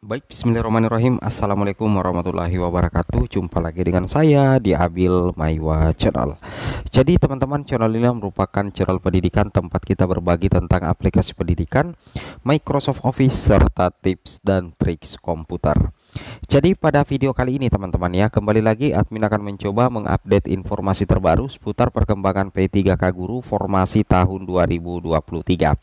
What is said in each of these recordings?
Baik, bismillahirrahmanirrahim. Assalamualaikum warahmatullahi wabarakatuh. Jumpa lagi dengan saya di Abil Maiwa Channel. Jadi teman-teman, channel ini merupakan channel pendidikan tempat kita berbagi tentang aplikasi pendidikan, Microsoft Office, serta tips dan triks komputer. Jadi pada video kali ini teman-teman ya, kembali lagi admin akan mencoba mengupdate informasi terbaru seputar perkembangan P3K Guru formasi tahun 2023.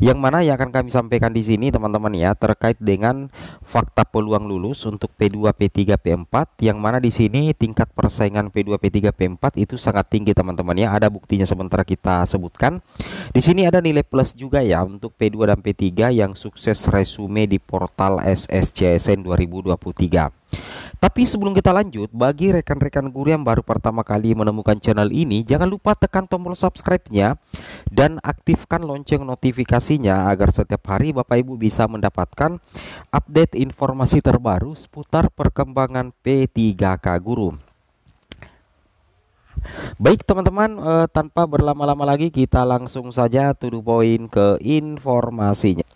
Yang mana yang akan kami sampaikan di sini teman-teman ya, terkait dengan fakta peluang lulus untuk P2, P3, P4, yang mana di sini tingkat persaingan P2, P3, P4 itu sangat tinggi teman-teman ya. Ada buktinya sebentar kita sebutkan. Di sini ada nilai plus juga ya untuk P2 dan P3 yang sukses resume di portal SSCSN 2023. Tapi sebelum kita lanjut, bagi rekan-rekan guru yang baru pertama kali menemukan channel ini, jangan lupa tekan tombol subscribe-nya dan aktifkan lonceng notifikasinya agar setiap hari Bapak Ibu bisa mendapatkan update informasi terbaru seputar perkembangan P3K Guru. Baik teman-teman, tanpa berlama-lama lagi kita langsung saja to the point ke informasinya.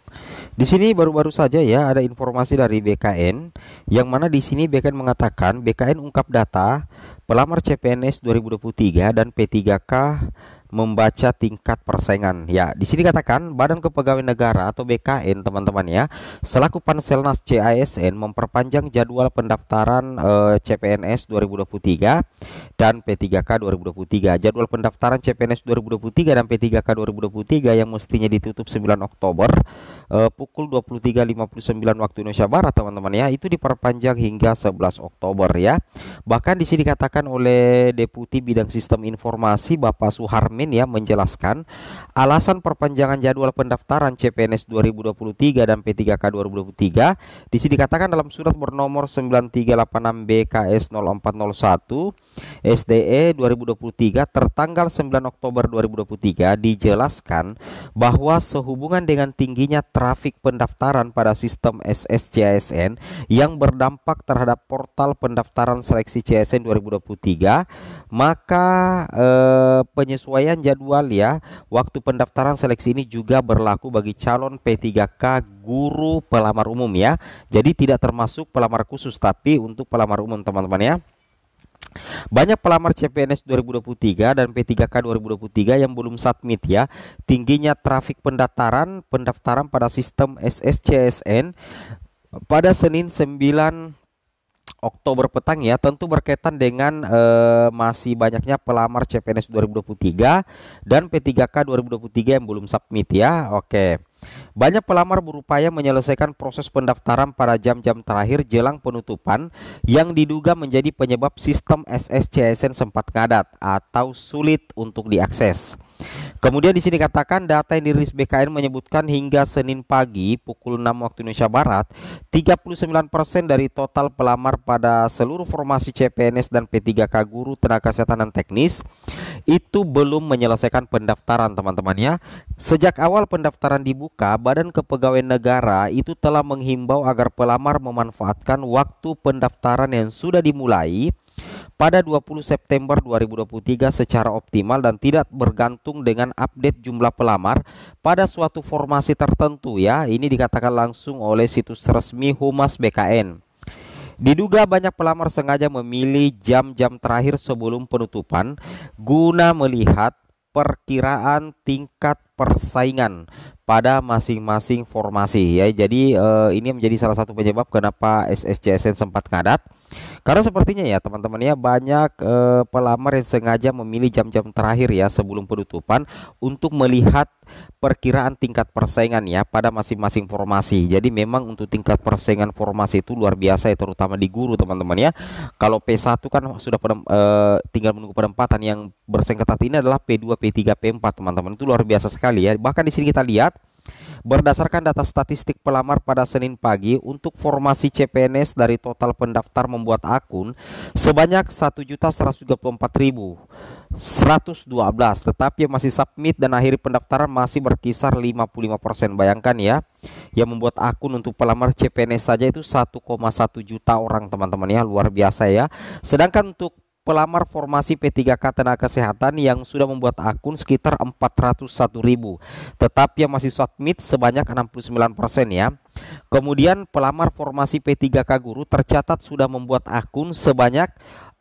Di sini baru-baru saja ya ada informasi dari BKN, yang mana di sini BKN mengatakan BKN ungkap data pelamar CPNS 2023 dan P3K membaca tingkat persaingan. Ya, di sini katakan Badan Kepegawaian Negara atau BKN teman-teman ya, selaku Panselnas CASN memperpanjang jadwal pendaftaran CPNS 2023 dan P3K 2023. Jadwal pendaftaran CPNS 2023 dan P3K 2023 yang mestinya ditutup 9 Oktober pukul 23.59 waktu Indonesia Barat teman-teman ya, itu diperpanjang hingga 11 Oktober ya. Bahkan di sini dikatakan oleh Deputi Bidang Sistem Informasi Bapak Suharmin ya, menjelaskan alasan perpanjangan jadwal pendaftaran CPNS 2023 dan P3K 2023. Di sini dikatakan dalam surat bernomor 9386 BKS 0401 SDE 2023 tertanggal 9 Oktober 2023 dijelaskan bahwa sehubungan dengan tingginya trafik pendaftaran pada sistem SSCSN yang berdampak terhadap portal pendaftaran seleksi CSN 2023, maka penyesuaian jadwal ya waktu pendaftaran seleksi ini juga berlaku bagi calon P3K guru pelamar umum ya. Jadi tidak termasuk pelamar khusus, tapi untuk pelamar umum teman-teman ya. Banyak pelamar CPNS 2023 dan P3K 2023 yang belum submit ya. Tingginya trafik pendaftaran pada sistem SSCSN pada Senin 9 Oktober petang ya, tentu berkaitan dengan masih banyaknya pelamar CPNS 2023 dan P3K 2023 yang belum submit ya. Oke. Banyak pelamar berupaya menyelesaikan proses pendaftaran pada jam-jam terakhir jelang penutupan yang diduga menjadi penyebab sistem SSCSN sempat ngadat atau sulit untuk diakses. Kemudian di sini katakan data yang dirilis BKN menyebutkan hingga Senin pagi pukul 6 waktu Indonesia Barat, 39% dari total pelamar pada seluruh formasi CPNS dan P3K guru tenaga kesehatan dan teknis itu belum menyelesaikan pendaftaran teman-teman ya. Sejak awal pendaftaran dibuka, Badan Kepegawaian Negara itu telah menghimbau agar pelamar memanfaatkan waktu pendaftaran yang sudah dimulai pada 20 September 2023 secara optimal dan tidak bergantung dengan update jumlah pelamar pada suatu formasi tertentu ya. Ini dikatakan langsung oleh situs resmi Humas BKN. Diduga banyak pelamar sengaja memilih jam-jam terakhir sebelum penutupan guna melihat perkiraan tingkat persaingan pada masing-masing formasi ya. Jadi ini menjadi salah satu penyebab kenapa SSCSN sempat ngadat. Karena sepertinya ya teman-teman ya, banyak pelamar yang sengaja memilih jam-jam terakhir ya sebelum penutupan untuk melihat perkiraan tingkat persaingan ya pada masing-masing formasi. Jadi memang untuk tingkat persaingan formasi itu luar biasa ya, terutama di guru teman-teman ya. Kalau P1 kan sudah tinggal menunggu penempatan, yang bersaing ketat ini adalah P2, P3, P4 teman-teman. Itu luar biasa sekali ya. Bahkan di sini kita lihat berdasarkan data statistik pelamar pada Senin pagi untuk formasi CPNS dari total pendaftar membuat akun sebanyak 1.134.112, tetapi yang masih submit dan akhiri pendaftaran masih berkisar 55%. Bayangkan ya, yang membuat akun untuk pelamar CPNS saja itu 1,1 juta orang teman-teman ya, luar biasa ya. Sedangkan untuk pelamar formasi P3K tenaga kesehatan yang sudah membuat akun sekitar 401.000, tetapi yang masih submit sebanyak 69% ya. Kemudian pelamar formasi P3K guru tercatat sudah membuat akun sebanyak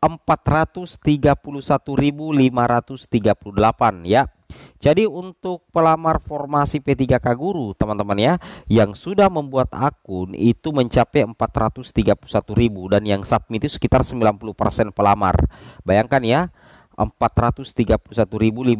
431.538 ya. Jadi untuk pelamar formasi P3K guru teman-teman ya, yang sudah membuat akun itu mencapai 431.000 dan yang submit itu sekitar 90% pelamar. Bayangkan ya, 431.538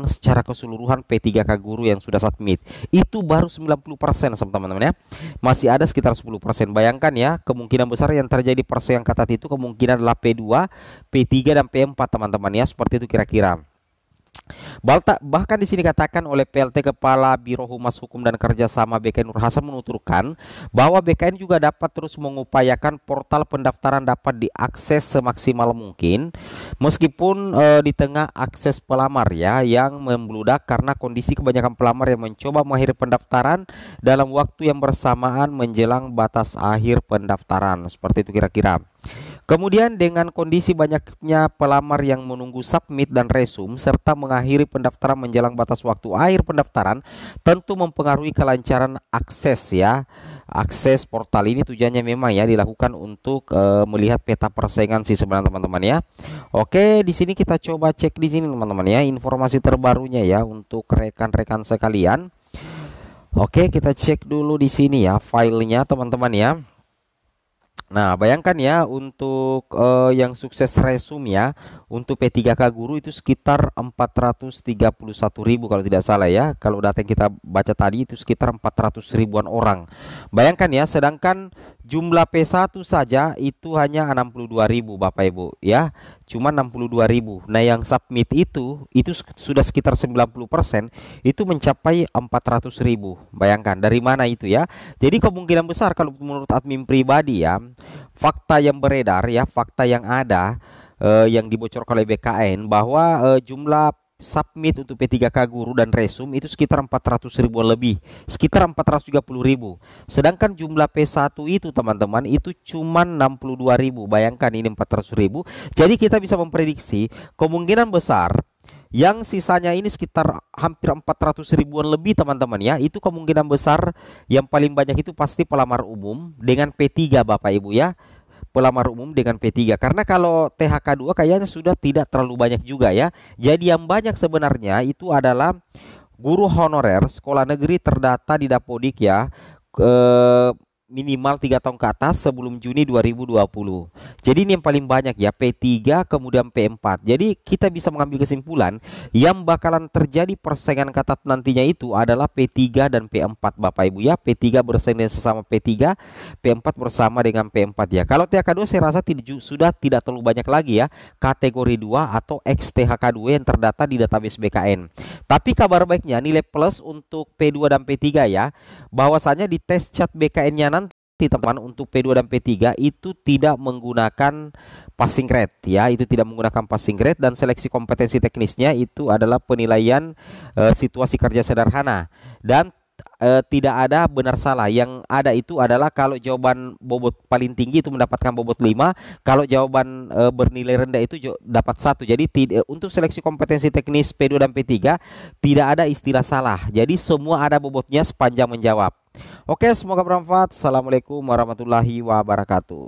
secara keseluruhan P3K guru yang sudah submit. Itu baru 90% teman-teman ya. Masih ada sekitar 10%. Bayangkan ya, kemungkinan besar yang terjadi persaingan ketat itu kemungkinan adalah P2, P3 dan P4 teman-teman ya. Seperti itu kira-kira. Bahkan di sini katakan oleh PLT Kepala Biro Humas Hukum dan Kerjasama BKN Nur Hasan menuturkan bahwa BKN juga dapat terus mengupayakan portal pendaftaran dapat diakses semaksimal mungkin meskipun di tengah akses pelamar ya yang membludak karena kondisi kebanyakan pelamar yang mencoba mengakhiri pendaftaran dalam waktu yang bersamaan menjelang batas akhir pendaftaran. Seperti itu kira-kira. Kemudian dengan kondisi banyaknya pelamar yang menunggu submit dan resume serta mengakhiri pendaftaran menjelang batas waktu akhir pendaftaran tentu mempengaruhi kelancaran akses ya. Akses portal ini tujuannya memang ya dilakukan untuk melihat peta persaingan sih sebenarnya teman-teman ya. Oke, di sini kita coba cek di sini teman-teman ya informasi terbarunya ya untuk rekan-rekan sekalian. Oke, kita cek dulu di sini ya filenya teman-teman ya. Nah, bayangkan ya untuk yang sukses resume ya untuk P3K guru itu sekitar 431.000 kalau tidak salah ya. Kalau data yang kita baca tadi itu sekitar 400.000-an orang. Bayangkan ya, sedangkan jumlah P1 saja itu hanya 62.000 Bapak Ibu ya. Cuma 62.000. Nah, yang submit itu sudah sekitar 90%, itu mencapai 400.000. Bayangkan dari mana itu ya. Jadi kemungkinan besar kalau menurut admin pribadi ya, fakta yang beredar ya, fakta yang ada yang dibocorkan oleh BKN bahwa jumlah submit untuk P3K guru dan resume itu sekitar 400.000-an lebih, sekitar 430.000. Sedangkan jumlah P1 itu teman-teman itu cuma 62.000. Bayangkan ini 400.000. Jadi kita bisa memprediksi kemungkinan besar yang sisanya ini sekitar hampir 400.000-an lebih teman-teman ya. Itu kemungkinan besar yang paling banyak itu pasti pelamar umum dengan P3 Bapak Ibu ya. Pelamar umum dengan P3 karena kalau THK2 kayaknya sudah tidak terlalu banyak juga ya. Jadi yang banyak sebenarnya itu adalah guru honorer sekolah negeri terdata di Dapodik ya, minimal 3 tahun ke atas sebelum Juni 2020. Jadi ini yang paling banyak ya, P3 kemudian P4. Jadi kita bisa mengambil kesimpulan yang bakalan terjadi persaingan ketat nantinya itu adalah P3 dan P4 Bapak Ibu ya. P3 bersaing dengan sesama P3, P4 bersama dengan P4 ya. Kalau THK2 saya rasa sudah tidak terlalu banyak lagi ya kategori 2 atau XTHK2 yang terdata di database BKN. Tapi kabar baiknya nilai plus untuk P2 dan P3 ya, bahwasanya di tes cat BKN-nya nanti teman-teman untuk P2 dan P3 itu tidak menggunakan passing grade ya, itu tidak menggunakan passing grade dan seleksi kompetensi teknisnya itu adalah penilaian situasi kerja sederhana dan tidak ada benar salah. Yang ada itu adalah kalau jawaban bobot paling tinggi itu mendapatkan bobot 5, kalau jawaban bernilai rendah itu dapat 1. Jadi untuk seleksi kompetensi teknis P2 dan P3 tidak ada istilah salah. Jadi semua ada bobotnya sepanjang menjawab. Oke, semoga bermanfaat. Assalamualaikum warahmatullahi wabarakatuh.